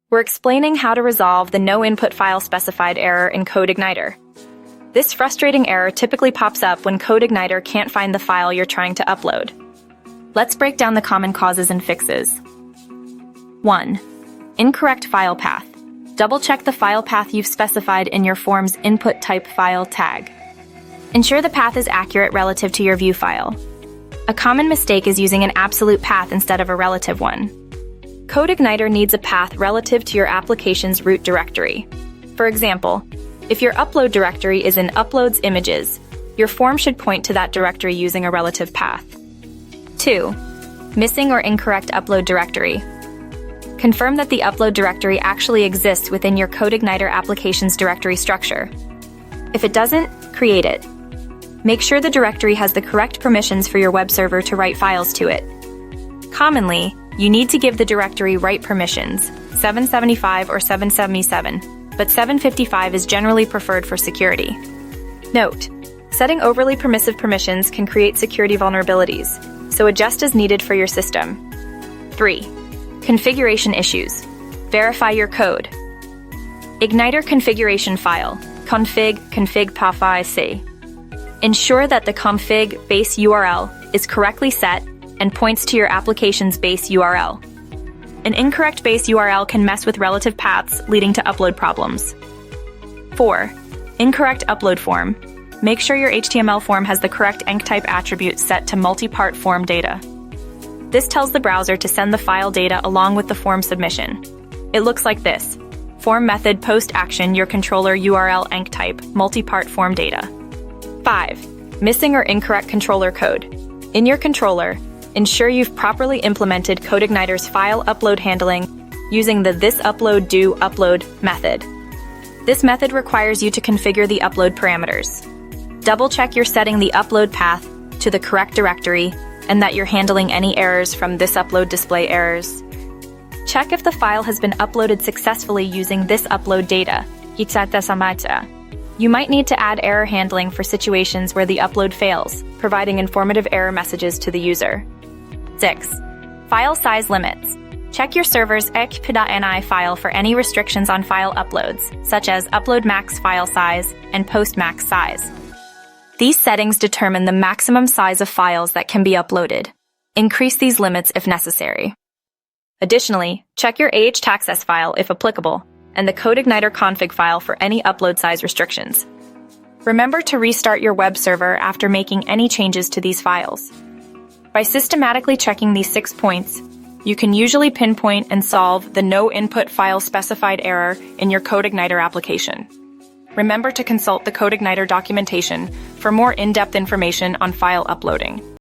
We're explaining how to resolve the no input file specified error in CodeIgniter. This frustrating error typically pops up when CodeIgniter can't find the file you're trying to upload. Let's break down the common causes and fixes. 1. Incorrect file path. Double-check the file path you've specified in your form's input type file tag. Ensure the path is accurate relative to your view file. A common mistake is using an absolute path instead of a relative one. CodeIgniter needs a path relative to your application's root directory. For example, if your upload directory is in uploads images, your form should point to that directory using a relative path. 2. Missing or incorrect upload directory. Confirm that the upload directory actually exists within your CodeIgniter application's directory structure. If it doesn't, create it. Make sure the directory has the correct permissions for your web server to write files to it. Commonly, you need to give the directory write permissions, 775 or 777, but 755 is generally preferred for security. Note: setting overly permissive permissions can create security vulnerabilities, so adjust as needed for your system. 3. Configuration issues. Verify your code. Igniter configuration file, config path. Ensure that the config base URL is correctly set and points to your application's base URL. An incorrect base URL can mess with relative paths, leading to upload problems. 4. Incorrect upload form. Make sure your HTML form has the correct enctype attribute set to multi-part form data. This tells the browser to send the file data along with the form submission. It looks like this: form method post action your controller URL enctype multi-part form data. 5. Missing or incorrect controller code. In your controller, ensure you've properly implemented CodeIgniter's file upload handling using the thisUploadDoUpload method. This method requires you to configure the upload parameters. Double-check you're setting the upload path to the correct directory and that you're handling any errors from this upload display errors. Check if the file has been uploaded successfully using this upload data. You might need to add error handling for situations where the upload fails, providing informative error messages to the user. 6. File size limits. Check your server's ekp.ini file for any restrictions on file uploads, such as upload max file size and post max size. These settings determine the maximum size of files that can be uploaded. Increase these limits if necessary. Additionally, check your ahtaccess file if applicable, and the CodeIgniter config file for any upload size restrictions. Remember to restart your web server after making any changes to these files. By systematically checking these 6 points, you can usually pinpoint and solve the no input file specified error in your CodeIgniter application. Remember to consult the CodeIgniter documentation for more in-depth information on file uploading.